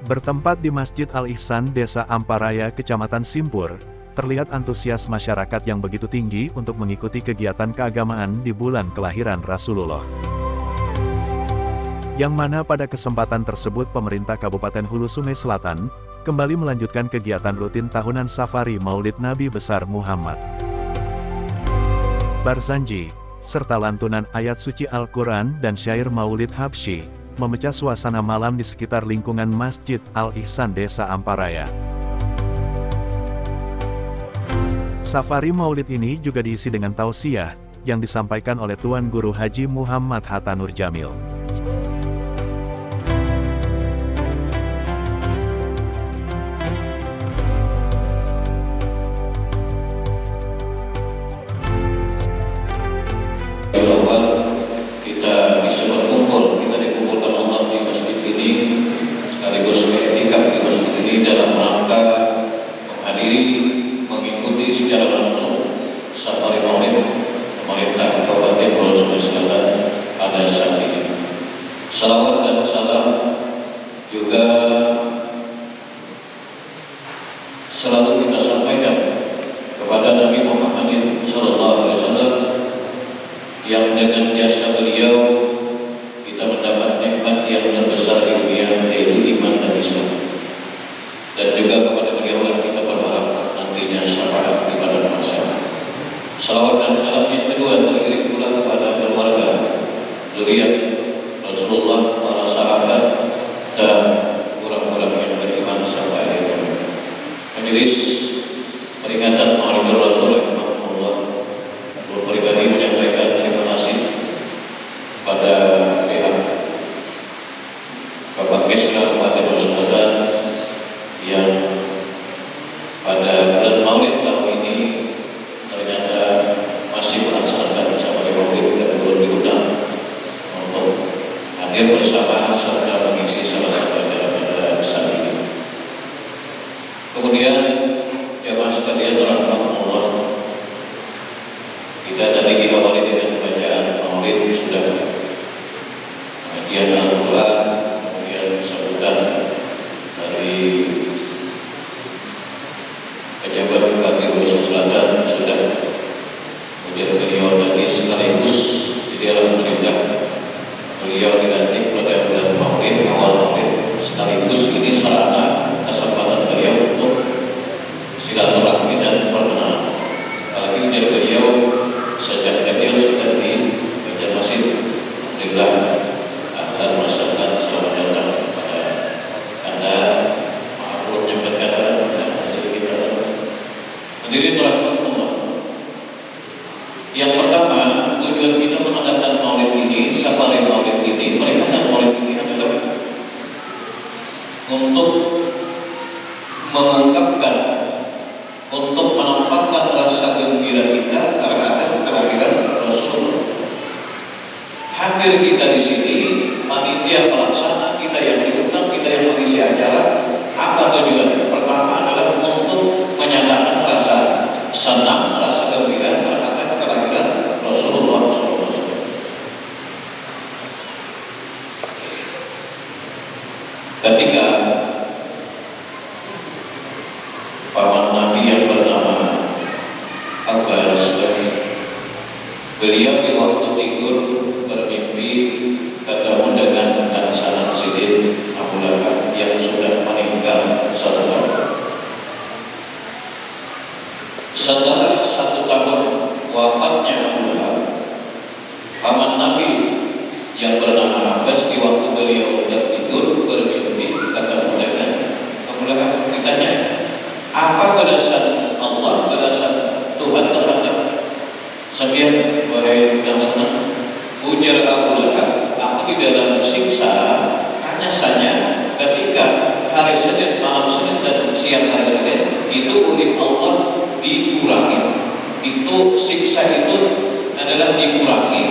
Bertempat di Masjid Al-Ihsan, Desa Amparaya, Kecamatan Simpur, terlihat antusias masyarakat yang begitu tinggi untuk mengikuti kegiatan keagamaan di bulan kelahiran Rasulullah. Yang mana pada kesempatan tersebut pemerintah Kabupaten Hulu Sungai Selatan kembali melanjutkan kegiatan rutin tahunan safari Maulid Nabi Besar Muhammad. Barzanji, serta lantunan ayat suci Al-Quran dan syair Maulid Habsyi, memecah suasana malam di sekitar lingkungan Masjid Al-Ihsan Desa Amparaya. Safari Maulid ini juga diisi dengan tausiah, yang disampaikan oleh Tuan Guru Haji Muhammad Hatta Nur Jamil. Kita bisa berkumpul, kita dikumpulkan Allah di masjid ini, sekaligus beriktikaf di masjid ini dalam rangka menghadiri, mengikuti secara langsung safari Maulid pemerintah Kabupaten Hulu Sungai Selatan pada saat ini. Salawat dan salam juga selalu kita sampaikan kepada Nabi Muhammad SAW, yang dengan jasa beliau kita mendapat nikmat yang terbesar di dunia, yaitu iman dan Islam. Dan juga kepada beliau lah kita berharap nantinya syafaat di padang mahsyar. Salawat dan salam yang kedua terkirim pula kepada keluarga, zuriat Rasulullah, para sahabat dan orang-orang yang beriman sampai akhir zaman. Majelis peringatan Maulid Rasul pribadi menyampaikan terima kasih pada pihak Kapolkesra Kabupaten Hulu Selatan yang pada bulan Maulid tahun ini ternyata masih melaksanakan safari Maulid dan belum diundang untuk hadir bersama serta mengisi salah satu acara pada saat ini. Kemudian jamaah sekalian rahmatullah, kita tadi diawali dengan bacaan Maulid, sudah pengajian Al-Quran, kemudian sambutan dari pejabat Bupati Hulu Selatan sudah, kemudian beliau tadi sekaligus di dalam perintah beliau dilantik pada bulan Maulid, awal Maulid, sekaligus ini sarana kesempatan beliau untuk silaturahmi dan perkenalan. Apalagi dari beliau sejak kecil sudah di Banjarmasin. Alhamdulillah, ahlan masyarakat, selamat datang kepada Anda. Maaf belum menyampaikan hasil kita. Hadirin rahmatullah. Yang pertama, tujuan kita mengadakan Maulid ini, safari Maulid ini, peringatan Maulid ini adalah untuk mengungkapkan, untuk menampakkan rasa gembira kita terhadap kelahiran Rasulullah. Hadir kita di sini, panitia pelaksana, kita yang diundang, kita yang mengisi acara. Apa tujuan? Pertama adalah untuk menyatakan rasa senang, rasa gembira terhadap kelahiran Rasulullah SAW. Ketika paman Nabi yang bernama Abbas, beliau di waktu tidur bermimpi ketemu dengan Sanan Sidin Abu Lahab yang sudah meninggal 1 tahun. Setelah 1 tahun wafatnya Abu Lahab, paman Nabi yang bernama Abbas di waktu beliau tertidur bermimpi ketemu dengan Abu Lahab. Ditanya, apa balasan Allah, balasan Tuhan terhadap Sufyan, wahai yang senang? Ujar Abu Lahab, aku di dalam siksa hanya saja ketika hari Senin, malam Senin dan siang hari Senin itu oleh Allah dikurangi. Itu siksa itu adalah dikurangi,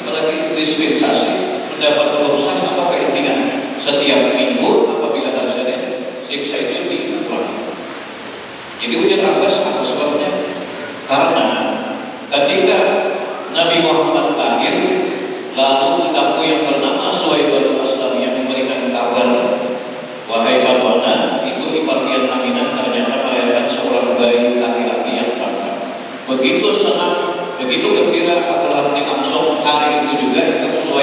apalagi dispensasi, mendapat urusan atau keintiman. Setiap minggu apabila hari Senin, siksa itu dikurangi. Jadi ujar Abbas, apa sebabnya? Karena ketika Nabi Muhammad lahir, lalu budakku yang bernama Suhaibatul Aslam yang memberikan kabar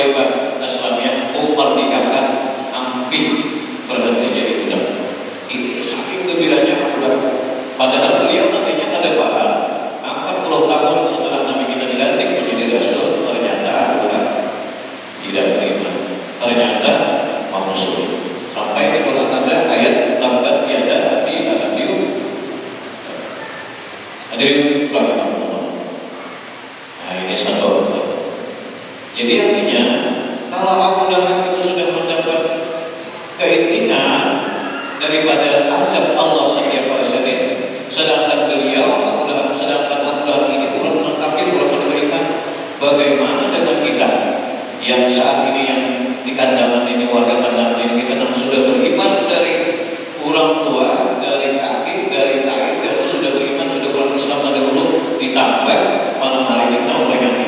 Suwaibah Aslamiyah memerdekakan Ampih berhenti jadi budak. Ini saking gembiranya Abdullah. Padahal beliau nantinya ke depan 40 tahun setelah Nabi kita dilantik menjadi Rasul, ternyata Abdullah tidak beriman, ternyata musuh. Sampai di Quran ada ayat tabbat yada abi lahabin. Hadirin rahimahullah. Nah, ini satu. Jadi artinya kalau Abu Lahab itu sudah mendapat keintinan daripada azab Allah setiap hari Senin, sedangkan beliau Abu Lahab ini orang kafir, orang beriman, bagaimana dengan kita yang saat ini yang di kandangan ini, warga kandangan ini, kita sudah beriman dari orang tua, dari kakek, dari kain, dan sudah beriman, sudah orang Islam dahulu, ditambah malam hari ini kita memperingati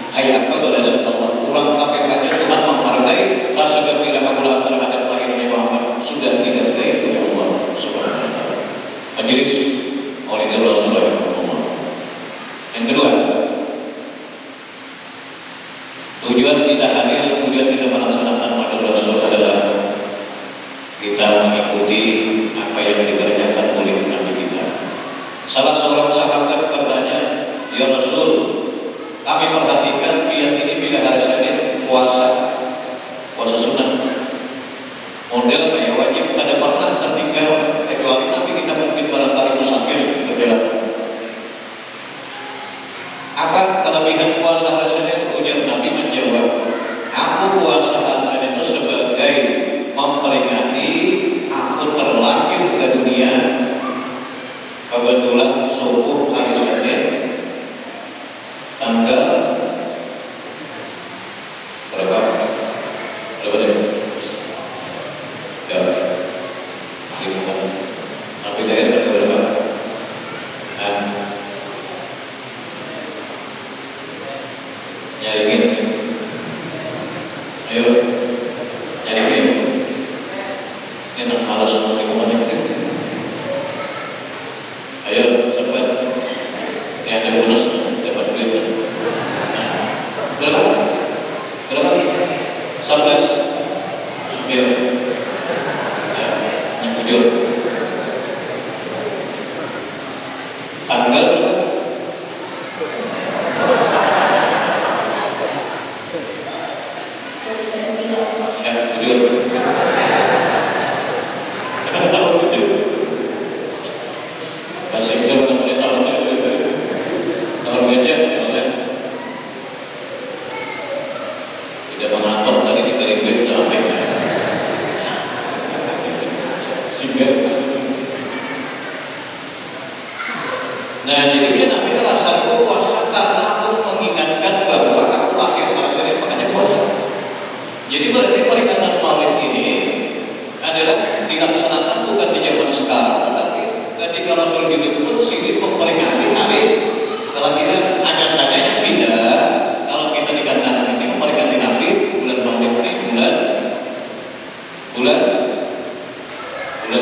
kayak apa balasan Allah. Orang kafir aja Tuhan menghargai rasa gembira Abu Lahab terhadap lahirnya Muhammad sudah dihargai oleh Allah Subhanahu wa taala. Majelis oleh Rasulullah SAW. Yang kedua, tujuan kita hadir, tujuan kita melaksanakan Maulid Rasul adalah kita mengikuti apa yang dikerjakan oleh Nabi kita. Salah seorang sahabat bertanya, "Ya Rasul, kami perhatikan niat ini bila hari Senin puasa sunnah. Model kayak wajib, ada pernah tertinggal kecuali Nabi kita mungkin barangkali musafir berjalan. Apa kelebihan puasa hari Senin?" Ujar Nabi menjawab, "Aku puasa hari Senin itu sebagai memperingati aku terlahir ke dunia. Kebetulan subuh hari Senin tanggal berapa nih? Ya, Nabi lahir tanggal berapa? Nyariin, ayo nyariin. Ini nak malas ngomong ini. Ayo sahabat, ini ada bonus dapat duit. Berapa? 11. Ambil. Ya, yang jujur. Tanggal berapa? Ya, jujur. Tahun jujur. Masih jauh dari tahun beja, tidak mengatur tadi di keripik sampai sehingga. Nah, jadinya Nabi rasa puasa karena aku mengingatkan bahwa aku lahir pada Senin, makanya puasa. Jadi berarti peringatan Maulid ini adalah dilaksanakan bukan di zaman sekarang, tetapi ketika Rasul hidup pun sini memperingati hari kelahiran. Hanya saja yang beda, kalau kita di kandangan ini memperingati Nabi, bulan Maulid ini bulan Mulud, ya,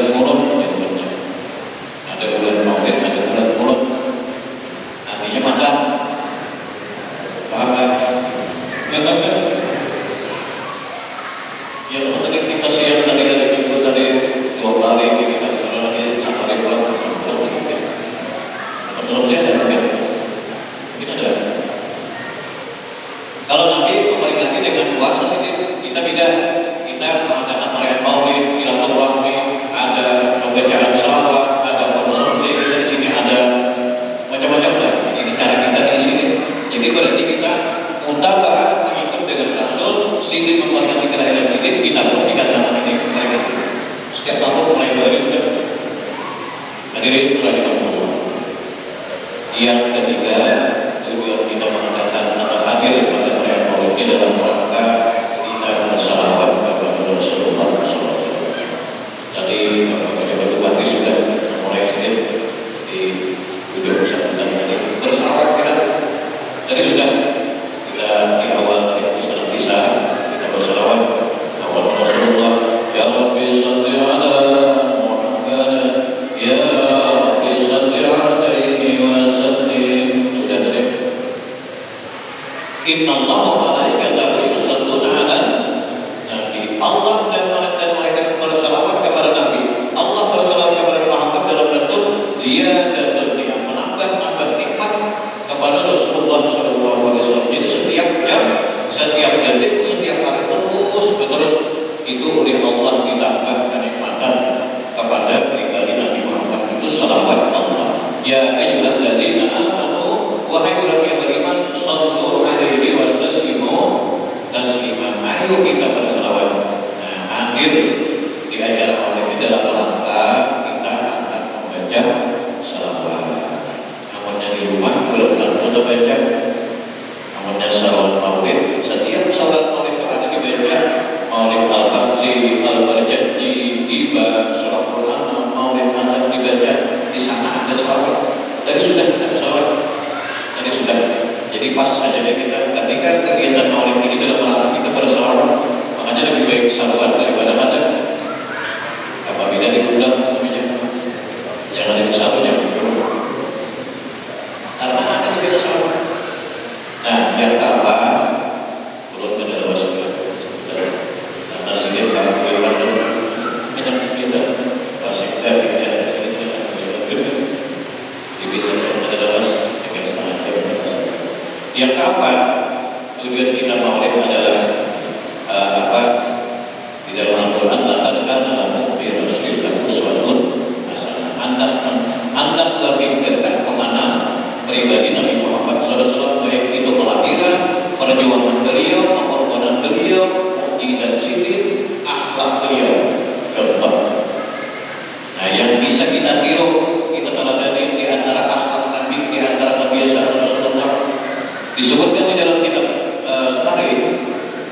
ada bulan Maulid, ada bulan Mulud. Artinya makan, paham kan? Ya kalau tadi kita siang tadi hari Minggu tadi 2 kali kita salah lagi sama hari bulan konsumsi ada kan? Mungkin ada. Kalau Nabi memperingati dengan puasa sini kita beda. Kita mengadakan perayaan Maulid, silaturahmi, ada pembacaan salawat, ada konsumsi. Kita di sini ada macam-macam lah. Ini cara kita di sini. Jadi berarti kita mutaba'ah mengikut dengan Rasul. Sini memperingati kelahiran sini, kita pun di kandangan ini memperingati. Setiap tahun mulai dari sudah. Hadirin rahimahullah. Yang ketiga, tujuan kita mengadakan atau hadir pada perayaan Maulid ini dalam rangka kita bersalawat kepada Rasulullah SAW. Jadi pada pagi sudah mulai sini di ujung sambutan tadi bersalawat kita. Jadi sudah kita di awal dari hadis al-Isa kita bersalawat awal Rasulullah, ya Rabbi salli ala Muhammad, ya Rabbi salli alaihi wa sallim. Sudah tadi. Inna Allah wa malaikatahu yusalluna Ayo kita berselawat. Nah, hadir di acara maulid ini dalam rangka kita akan membaca selawat. Namunnya di rumah belum tentu terbaca. Namunnya salawat maulid, setiap salawat maulid itu ada dibaca. Maulid al-Habsi, al-Barjadi, Iba, surah Quran, maulid anak dibaca. Di sana ada salawat. Tadi sudah ada salawat. Tadi sudah. Jadi pas saja kita ketika kegiatan maulid ini dalam rangka kita berselawat, makanya lebih baik salawat daripada ada. Apabila diundang, jangan ada satu yang karena ada di salawat. Nah, yang tambah belum ada lawas juga. Karena sini kalau beliau banyak kita pasti kita bisa ada lawas dengan sangat yang kapan tujuan kita maulid adalah di dalam Al-Quran laqad kana lakum fi Rasulillah uswatun hasanah. Anda lebih dekat mengenal pribadi Nabi Muhammad SAW, baik itu kelahiran, perjuangan beliau, pengorbanan beliau, mukjizat sidir, akhlak beliau, contoh. Nah, yang bisa kita tiru, kita teladani di antara akhlak Nabi, di antara kebiasaan Rasulullah. Disebutkan di dalam kitab Tarikh,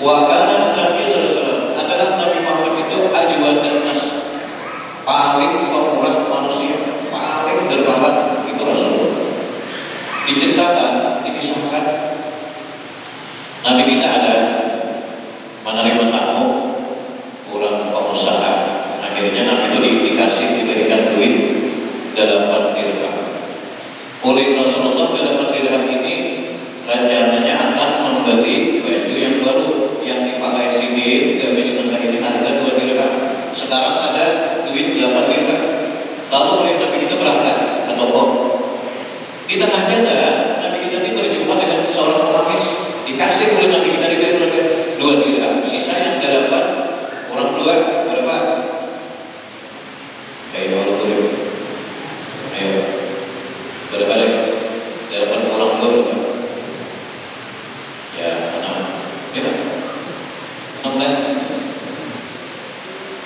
wa kana Nabi sallallahu adalah Nabi Muhammad itu ajwan dan nas, paling pemurah manusia, paling dermawan itu Rasulullah. Diceritakan, dikisahkan Nabi kita ada menerima tamu orang pengusaha. Akhirnya Nabi itu diberikan duit 8 dirham. Oleh Rasulullah 8 dirham ini rencananya akan membeli baju yang baru yang dipakai sini gamis negara ini harga 2 dirham. Sekarang ada duit 8 dirham. Lalu oleh Nabi kita berangkat ke toko. Di tengah jalan Nabi kita ini berjumpa dengan seorang pengamis. Dikasih oleh Nabi kita diberi 2 dirham. Sisa yang 8 kurang 2 berapa? Kayak 20 ribu. Ayo berapa lagi? 8 kurang 2 berapa? Ya 6. Berapa?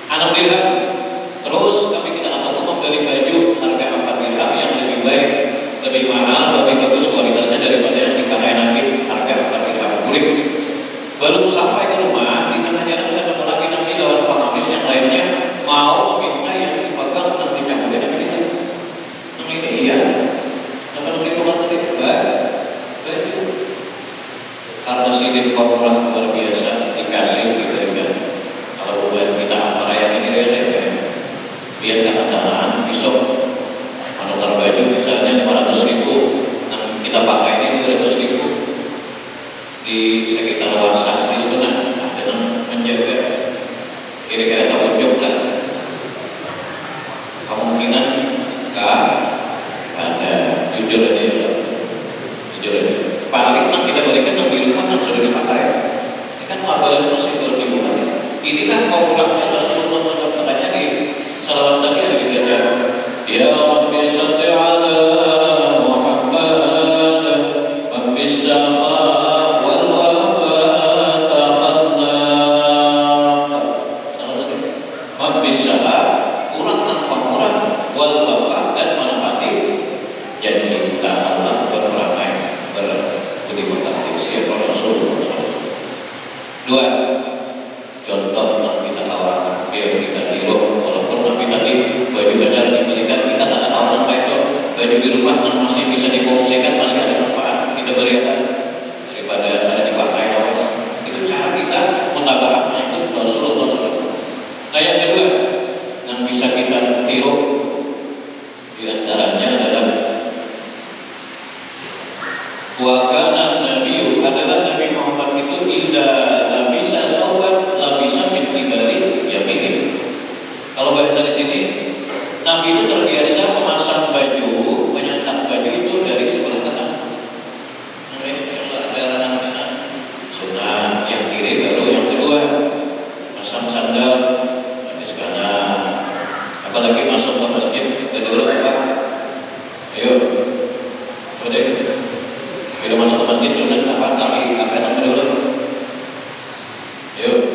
6 dirham. Terus kami kita akan membeli baju harga 4 dirham yang lebih baik, lebih mahal, lebih bagus kualitasnya daripada yang dipakai Nabi, harga 4 dirham. Kulit. Belum sampai ke rumah, di tengah jalan ketemu lagi Nabi lawan pengamis yang lainnya mau meminta yang dipegang dan dicabut Nabi kita. Nabi ini iya. Nabi di rumah tadi baju. Karena sidir pemurah luar biasa dikasih diberikan. Kalau buat kita ampara yang ini dia nggak andalan besok menukar baju misalnya 500.000, yang kita pakai ini 200.000 di sekitar Wasak di sana dengan menjaga kira-kira tahun lah kemungkinan ada jujur aja paling yang kita berikan yang di rumah yang sudah dipakai ini kan apalagi masih belum dibuat. Inilah pemulangnya Rasulullah SAW, katanya di salawat tadi ada dibaca ya Rabbi salli ala Muhammad Rabbi syafa wal wafat khallaq Rabbi syafa kurang nampak kurang wal wafat dan menepati janji khallaq berperangai berbudi pekerti siapa Rasulullah SAW. 2. Contoh yang kita kawan biar kita tiru, walaupun Nabi tadi baju benar diberikan kita tak tahu apa itu baju di rumah yang masih bisa difungsikan, masih ada manfaat kita berikan daripada cara dipakai lawas. Itu cara kita mutaba'ah mengikut Rasulullah SAW. Nah yang kedua yang bisa kita tiru diantaranya adalah wa kana Nabi adalah Nabi Muhammad itu tidak bisa sauban labisa min kibali yamin. Kalau bahasa di sini Nabi itu terbiasa memasang baju, menyetak baju itu dari sebelah kanan. Nah, ini ada kanan sunnah, yang kiri baru yang kedua masang sandal batis kanan. Apalagi masuk ke masjid kedua apa? Ayo, udah. Bila masuk ke masjid sunnah apa kali kanan dulu? Ayo.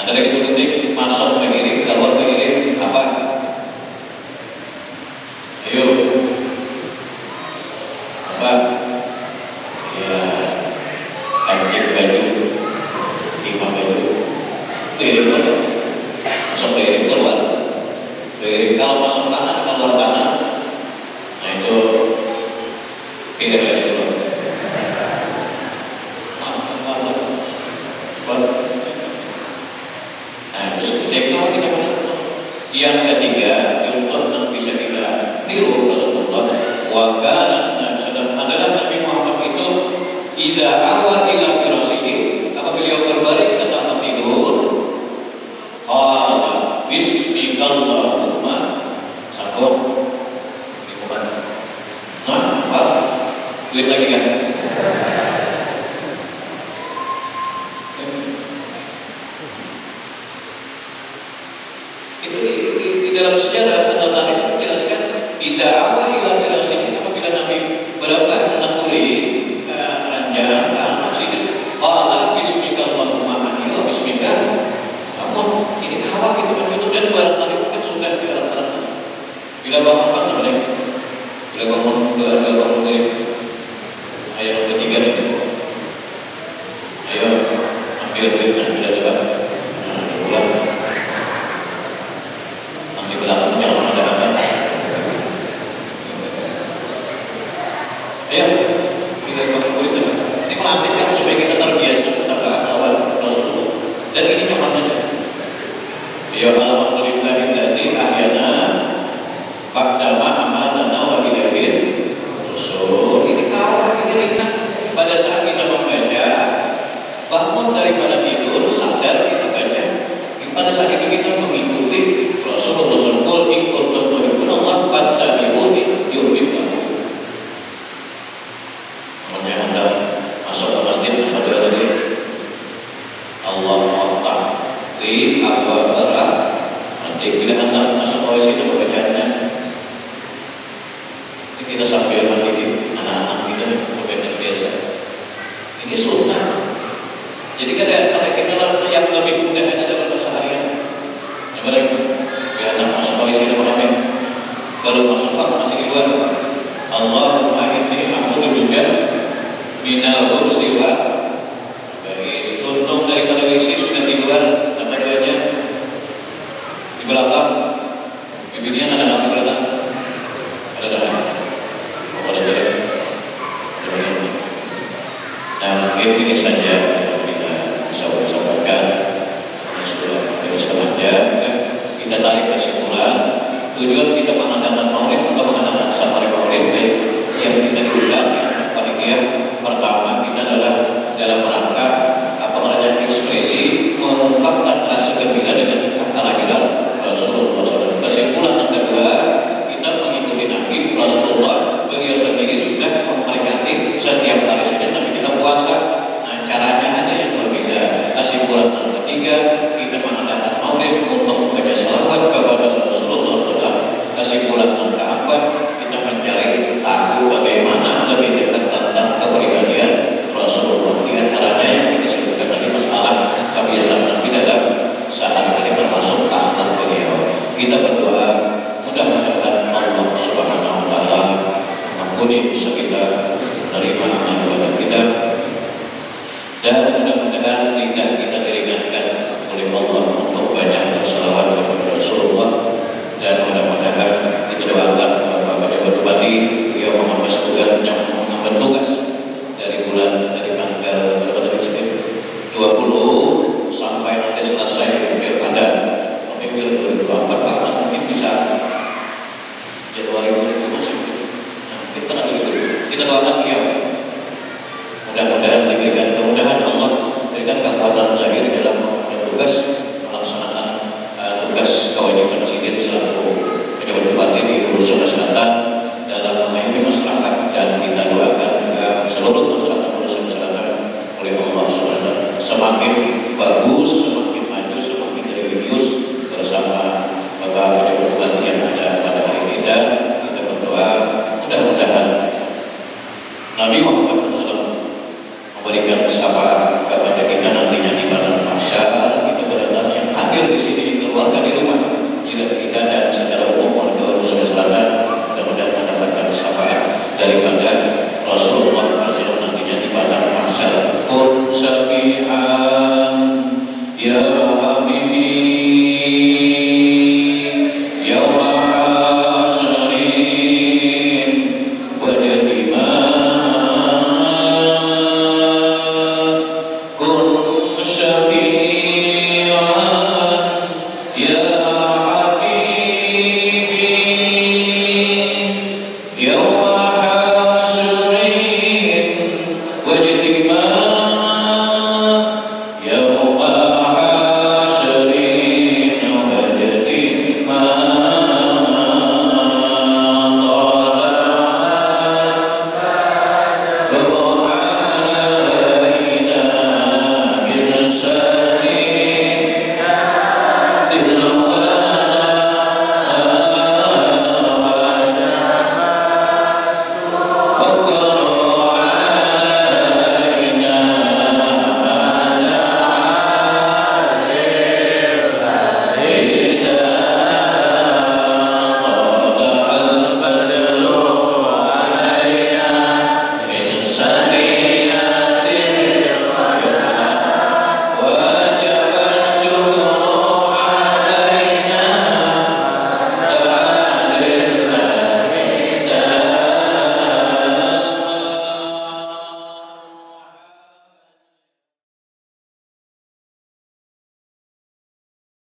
Ada lagi sebutin masuk mengirim, keluar mengirim apa? Ayo, apa? Ya, kancing baju, imam baju, mengirim masuk mengirim keluar. Mengirim kalau masuk kanan keluar kanan, nah itu PR aja dulu. Yang ketiga, contoh yang bisa kita tiru Rasulullah wa kana sedang adalah Nabi Muhammad itu idza awa ila firasyihi, apabila beliau berbaring ke tempat tidur, qala bismikallahumma sambung di bukan apa duit lagi kan. Di dalam sejarah atau tarikh menjelaskan tidak awal ila firasyihi, apabila Nabi berat menekuni ranjang masjid, qala bismikallahumma ayo bismillah. Namun ini kawat itu menutup dan barangkali mungkin sudah di arah bila bangun apa namanya, bila bangun bangun dari ayat yang ketiga nih, ayo ambil duitnya bila coba pulang. Belakang jangan ada apa. Ayo, kita bangun murid apa? Ini melatih kan supaya kita terbiasa menegakkan lawan Rasulullah. Dan ini nyamannya. Ya alhamdulillahilladzi ahyana ba'dama amatana wa ilaihi nusyur. Ini kawan ini ringan. Pada saat kita membaca, bangun daripada tidur, sadar kita baca. Pada saat itu kita mengikuti Rasulullah SAW, in kuntum tuhibbunallah fattabi'uni yuhibbukum. Kemudian Anda masuk ke masjid, apa doa lagi? Allahumma ta'li abwa barak. Nanti bila Anda masuk ke sini bacaannya, ini kita sambil mendidik anak-anak kita supaya terbiasa. Ini sunnah. Jadi karena kita yang lebih mudah ada dalam keseharian. Coba lagi, bila anak masuk ke sini mengamen, kalau masuk masih di luar. Allahumma inni a'udzubika minal khubthi wa khaba'ith. Tuntung daripada isi sudah di luar, apa doanya? Di belakang. Bibirnya ada nggak di belakang? Ada dah. Oh, ada dah. Nah, mungkin ini saja yang kita bisa sampaikan. Sudah setengah jam, kita tarik kesimpulan. Tujuan kita mengadakan maulid atau mengadakan safari maulid